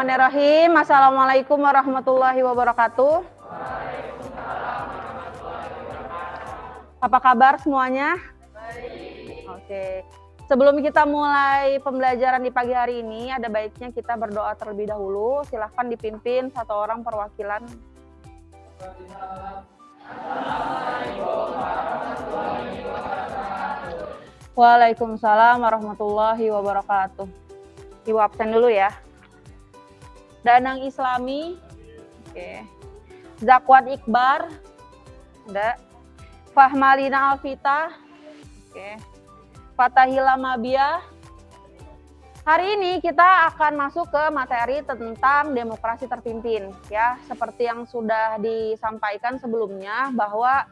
Bismillahirrahmanirrahim. Assalamualaikum warahmatullahi wabarakatuh. Apa kabar semuanya? Baik. Oke. Sebelum kita mulai pembelajaran di pagi hari ini, ada baiknya kita berdoa terlebih dahulu. Silahkan dipimpin satu orang perwakilan. Waalaikumsalam warahmatullahi wabarakatuh. Ibu absen dulu ya. Danang Islami, oke. Zakwat Iqbar, ada. Fahmalina Alvita, oke. Fatahila Mabia. Hari ini kita akan masuk ke materi tentang demokrasi terpimpin, ya. Seperti yang sudah disampaikan sebelumnya bahwa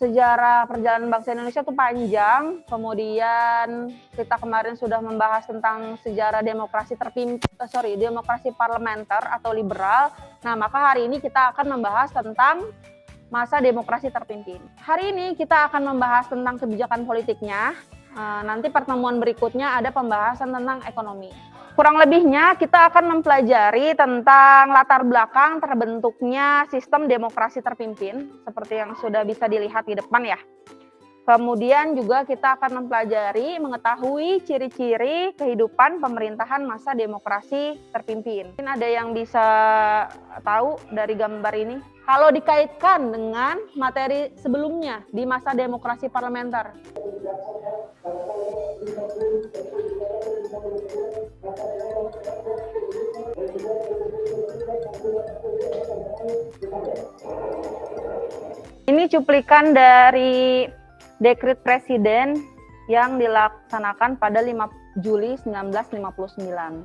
sejarah perjalanan bangsa Indonesia itu panjang, kemudian kita kemarin sudah membahas tentang sejarah demokrasi demokrasi parlementer atau liberal. Nah, maka hari ini kita akan membahas tentang masa demokrasi terpimpin. Hari ini kita akan membahas tentang kebijakan politiknya. Nanti pertemuan berikutnya ada pembahasan tentang ekonomi. Kurang lebihnya kita akan mempelajari tentang latar belakang terbentuknya sistem demokrasi terpimpin seperti yang sudah bisa dilihat di depan ya. Kemudian juga kita akan mempelajari mengetahui ciri-ciri kehidupan pemerintahan masa demokrasi terpimpin. Mungkin ada yang bisa tahu dari gambar ini? Kalau dikaitkan dengan materi sebelumnya di masa demokrasi parlementer. Ini cuplikan dari dekret presiden yang dilaksanakan pada 5 Juli 1959.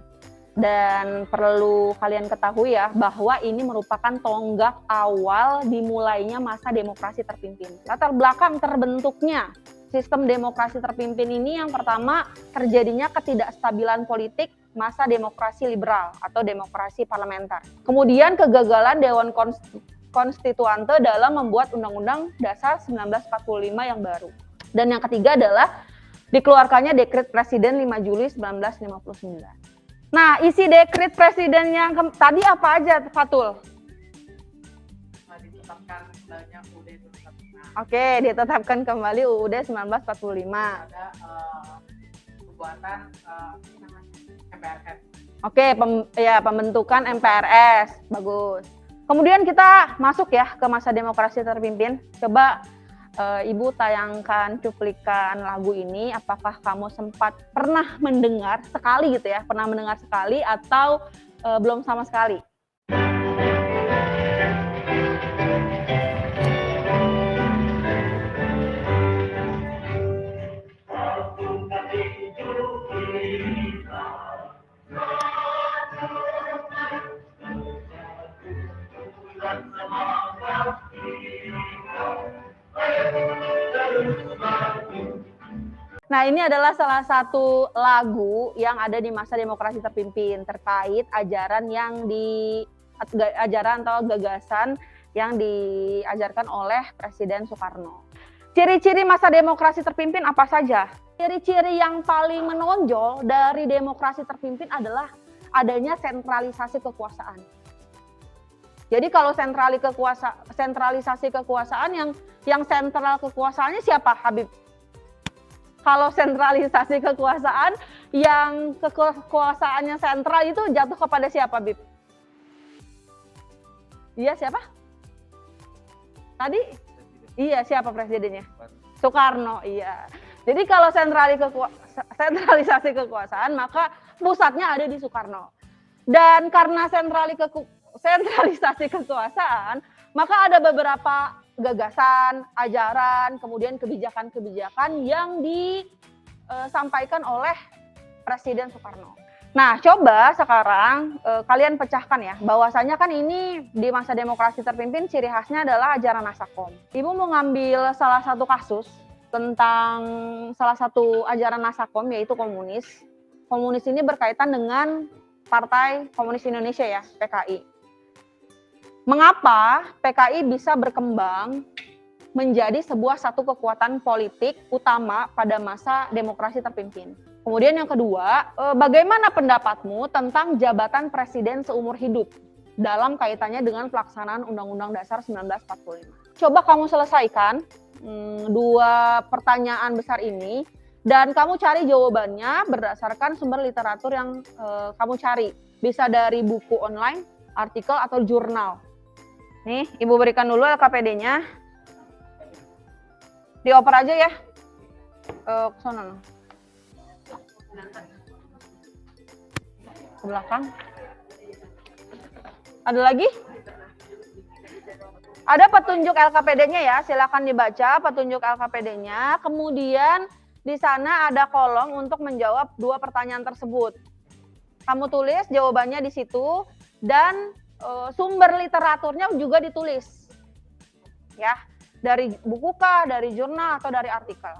Dan perlu kalian ketahui ya bahwa ini merupakan tonggak awal dimulainya masa demokrasi terpimpin. Latar belakang terbentuknya sistem demokrasi terpimpin ini yang pertama terjadinya ketidakstabilan politik masa demokrasi liberal atau demokrasi parlementer. Kemudian kegagalan Dewan Konstituante dalam membuat Undang-Undang Dasar 1945 yang baru. Dan yang ketiga adalah dikeluarkannya dekret presiden 5 Juli 1959. Nah, isi dekret presiden yang tadi apa aja, Fatul? Ditetapkan kembalinya UUD 1945. Oke, ditetapkan kembali UUD 1945. Ada pembuatan MPRS. Oke, pembentukan MPRS. Bagus. Kemudian kita masuk ya ke masa demokrasi terpimpin. Coba Ibu tayangkan cuplikan lagu ini. Apakah kamu sempat pernah mendengar sekali gitu ya? Pernah mendengar sekali atau belum sama sekali? Nah, ini adalah salah satu lagu yang ada di masa demokrasi terpimpin terkait ajaran atau gagasan yang diajarkan oleh Presiden Soekarno. Ciri-ciri masa demokrasi terpimpin apa saja? Ciri-ciri yang paling menonjol dari demokrasi terpimpin adalah adanya sentralisasi kekuasaan. Jadi kalau sentralisasi kekuasaan yang sentral kekuasaannya siapa, Habib? Kalau sentralisasi kekuasaan yang kekuasaannya sentral itu jatuh kepada siapa, Bib? Iya, siapa? Tadi? Iya, siapa presidennya? Soekarno, iya. Jadi kalau sentralisasi kekuasaan, maka pusatnya ada di Soekarno. Dan karena sentralisasi kekuasaan, maka ada beberapa gagasan, ajaran, kemudian kebijakan-kebijakan yang disampaikan oleh Presiden Soekarno. Nah, coba sekarang kalian pecahkan ya, bahwasanya kan ini di masa demokrasi terpimpin ciri khasnya adalah ajaran Nasakom. Ibu mau ngambil salah satu kasus tentang salah satu ajaran Nasakom, yaitu komunis. Komunis ini berkaitan dengan Partai Komunis Indonesia ya, PKI. Mengapa PKI bisa berkembang menjadi satu kekuatan politik utama pada masa demokrasi terpimpin. Kemudian yang kedua, bagaimana pendapatmu tentang jabatan presiden seumur hidup dalam kaitannya dengan pelaksanaan Undang-Undang Dasar 1945? Coba kamu selesaikan dua pertanyaan besar ini dan kamu cari jawabannya berdasarkan sumber literatur yang kamu cari. Bisa dari buku online, artikel, atau jurnal. Nih, Ibu berikan dulu LKPD-nya. Dioper aja ya. Ke sana. Ke belakang. Ada lagi? Ada petunjuk LKPD-nya ya, silakan dibaca petunjuk LKPD-nya. Kemudian di sana ada kolom untuk menjawab dua pertanyaan tersebut. Kamu tulis jawabannya di situ dan sumber literaturnya juga ditulis. Ya, dari buku kah, dari jurnal atau dari artikel.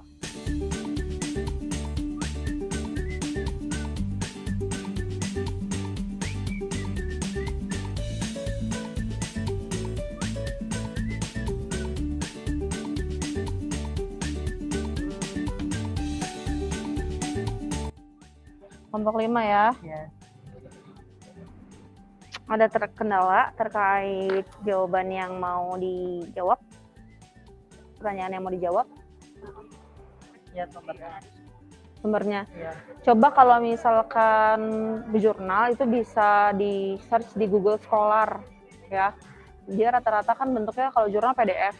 Kelompok 5 ya. Ada kendala terkait jawaban yang mau dijawab? Pertanyaan yang mau dijawab? Ya, sumbernya. Sumbernya. Ya. Coba kalau misalkan di jurnal itu bisa di search di Google Scholar ya. Dia rata-rata kan bentuknya kalau jurnal PDF.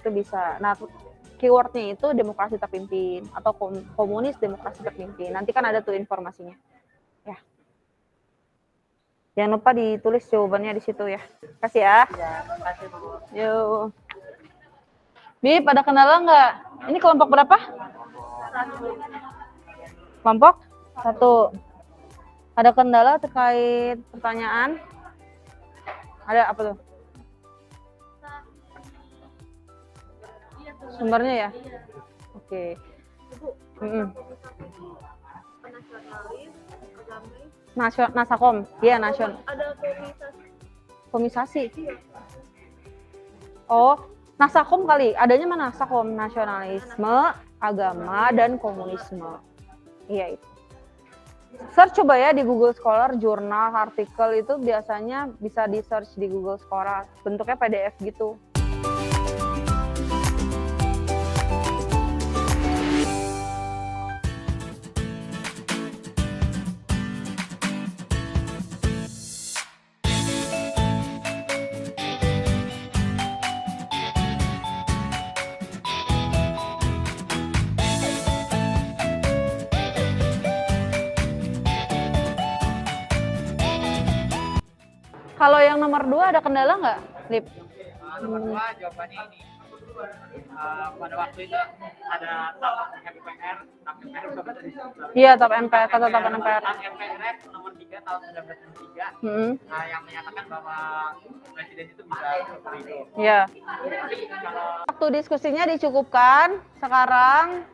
Itu bisa. Nah, keywordnya itu demokrasi terpimpin atau komunis demokrasi terpimpin. Nanti kan ada tuh informasinya. Ya. Jangan lupa ditulis jawabannya di situ ya. Kasih ya. Ya, kasih Bu. Yuk. Bip, ada kendala nggak? Ini kelompok berapa? Kelompok 1. Ada kendala terkait pertanyaan? Ada apa tuh? Sumbernya ya? Oke. Nasakom, iya nasional. Ada Komisasi. Oh, Nasakom kali. Adanya mana Nasakom? Nasionalisme, agama, dan komunisme. Iya itu. Search coba ya di Google Scholar, jurnal, artikel itu biasanya bisa di search di Google Scholar. Bentuknya PDF gitu. Kalau yang nomor 2 ada kendala nggak, Lip? Nomor 2 jawabannya ini. Pada waktu itu ada TAP MPR sudah dari Iya, TAP MPR, kata TAP MPR. TAP MPR nomor 3 tahun 1993. Yang menyatakan bahwa presiden itu bisa seperti itu. Iya. Tapi kalau Waktu diskusinya dicukupkan. Sekarang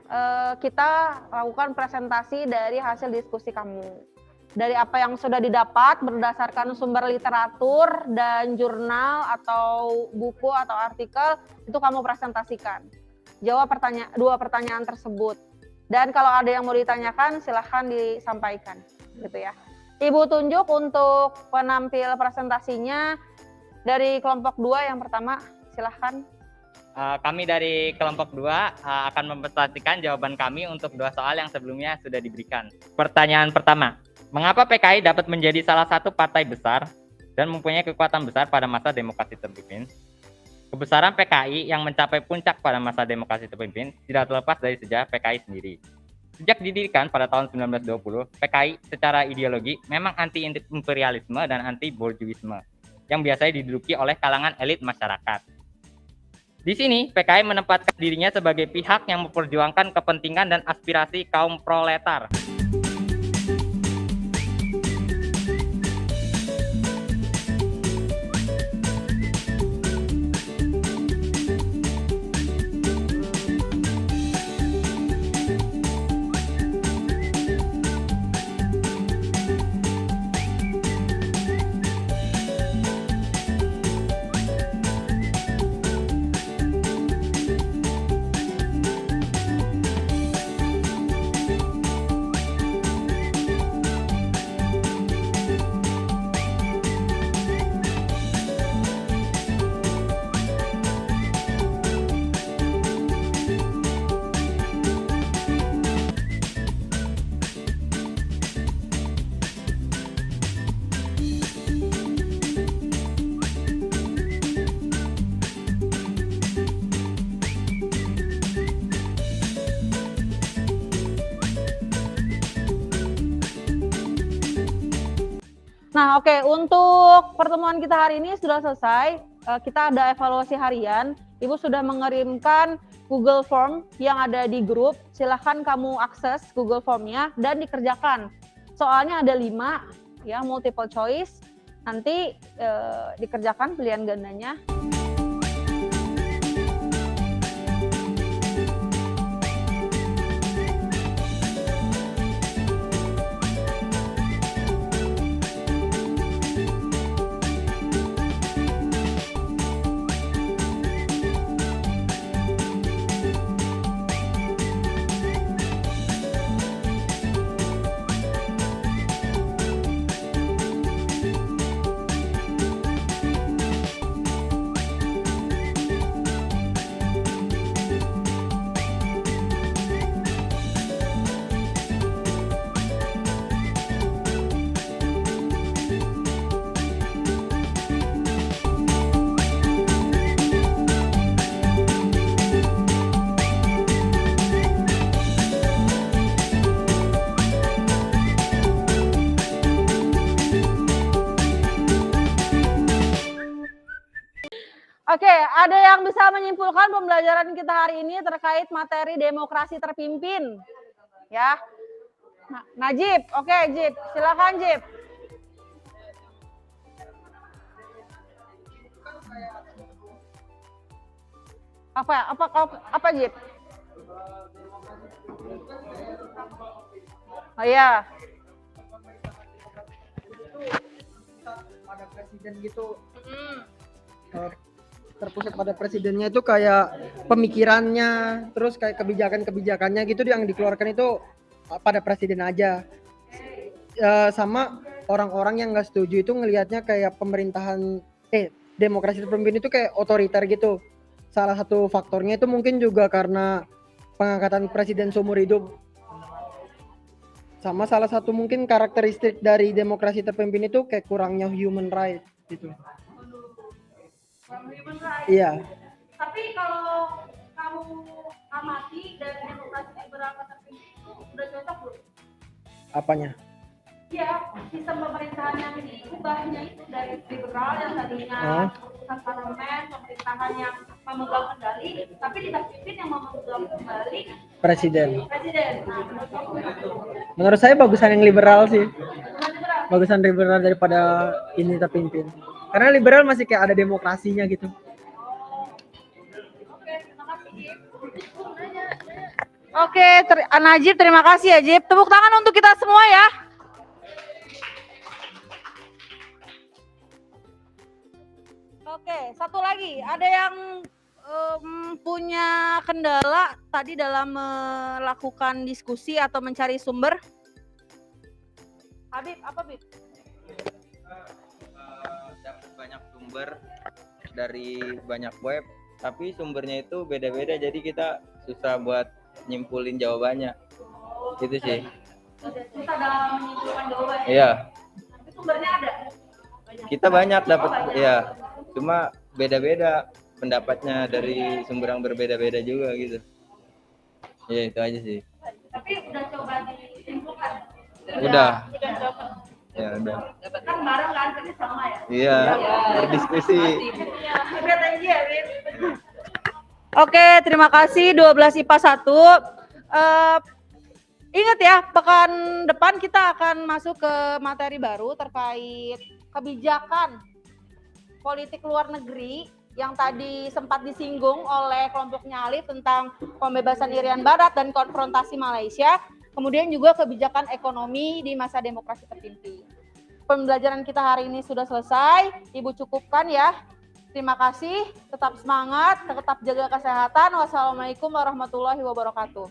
kita lakukan presentasi dari hasil diskusi kamu. Dari apa yang sudah didapat berdasarkan sumber literatur dan jurnal atau buku atau artikel itu kamu presentasikan. Jawab dua pertanyaan tersebut. Dan kalau ada yang mau ditanyakan silahkan disampaikan, gitu ya. Ibu tunjuk untuk penampil presentasinya dari kelompok 2 yang pertama, silahkan. Kami dari kelompok 2 akan mempresentasikan jawaban kami untuk 2 soal yang sebelumnya sudah diberikan. Pertanyaan pertama. Mengapa PKI dapat menjadi salah satu partai besar dan mempunyai kekuatan besar pada masa demokrasi terpimpin? Kebesaran PKI yang mencapai puncak pada masa demokrasi terpimpin tidak terlepas dari sejarah PKI sendiri. Sejak didirikan pada tahun 1920, PKI secara ideologi memang anti-imperialisme dan anti-bourgeoisme yang biasanya diduduki oleh kalangan elit masyarakat. Di sini, PKI menempatkan dirinya sebagai pihak yang memperjuangkan kepentingan dan aspirasi kaum proletar. Nah, oke, untuk pertemuan kita hari ini sudah selesai. Kita ada evaluasi harian. Ibu sudah mengirimkan Google Form yang ada di grup. Silahkan kamu akses Google Form-nya dan dikerjakan. Soalnya ada 5, ya, multiple choice. Nanti dikerjakan pilihan gandanya. Oke, ada yang bisa menyimpulkan pembelajaran kita hari ini terkait materi demokrasi terpimpin? Ya, Najib, oke Jib, silakan Jib. Apa Jib? Oh iya. Pada presiden gitu, terpusat pada presidennya itu kayak pemikirannya, terus kayak kebijakan-kebijakannya gitu yang dikeluarkan itu pada presiden aja. Sama orang-orang yang nggak setuju itu ngelihatnya kayak pemerintahan demokrasi terpimpin itu kayak otoriter gitu. Salah satu faktornya itu mungkin juga karena pengangkatan presiden seumur hidup. Sama salah satu mungkin karakteristik dari demokrasi terpimpin itu kayak kurangnya human right gitu. Iya. Tapi kalau kamu amati dari demokrasi liberal terpimpin itu udah cocok belum? Apanya? Iya, sistem pemerintahan yang diubahnya itu dari liberal yang tadinya keputusan parlemen, pemerintahan yang memegang kendali, tapi terpimpin yang memegang kembali Presiden. Nah, Menurut saya bagusan yang liberal sih. liberal. Bagusan liberal daripada ini terpimpin. Karena liberal masih kayak ada demokrasinya gitu. Oke, terima kasih Jip. Oke, Najib, terima kasih ya Jip. Tepuk tangan untuk kita semua ya. Oke, satu lagi. Ada yang punya kendala tadi dalam melakukan diskusi atau mencari sumber? Habib, apa Bib? Dapat banyak sumber dari banyak web, tapi sumbernya itu beda-beda, jadi kita susah buat nyimpulin jawabannya. Gitu sih. Susah dalam menyimpulkan jawaban. Iya, Tapi sumbernya ada. kita banyak dapat, ya. Cuma beda-beda pendapatnya dari sumber yang berbeda-beda juga gitu. Ya itu aja sih. Tapi udah coba disimpulkan. Udah. Udah coba. Ya udah. Kan bareng kan kerja sama ya. Iya, berdiskusi. Lihat aja ya, Bib. Oke, terima kasih 12 IPA 1. Ingat ya, pekan depan kita akan masuk ke materi baru terkait kebijakan politik luar negeri yang tadi sempat disinggung oleh kelompoknya Alif tentang pembebasan Irian Barat dan konfrontasi Malaysia, kemudian juga kebijakan ekonomi di masa demokrasi terpimpin. Pembelajaran kita hari ini sudah selesai, Ibu cukupkan ya. Terima kasih, tetap semangat, tetap jaga kesehatan. Wassalamualaikum warahmatullahi wabarakatuh.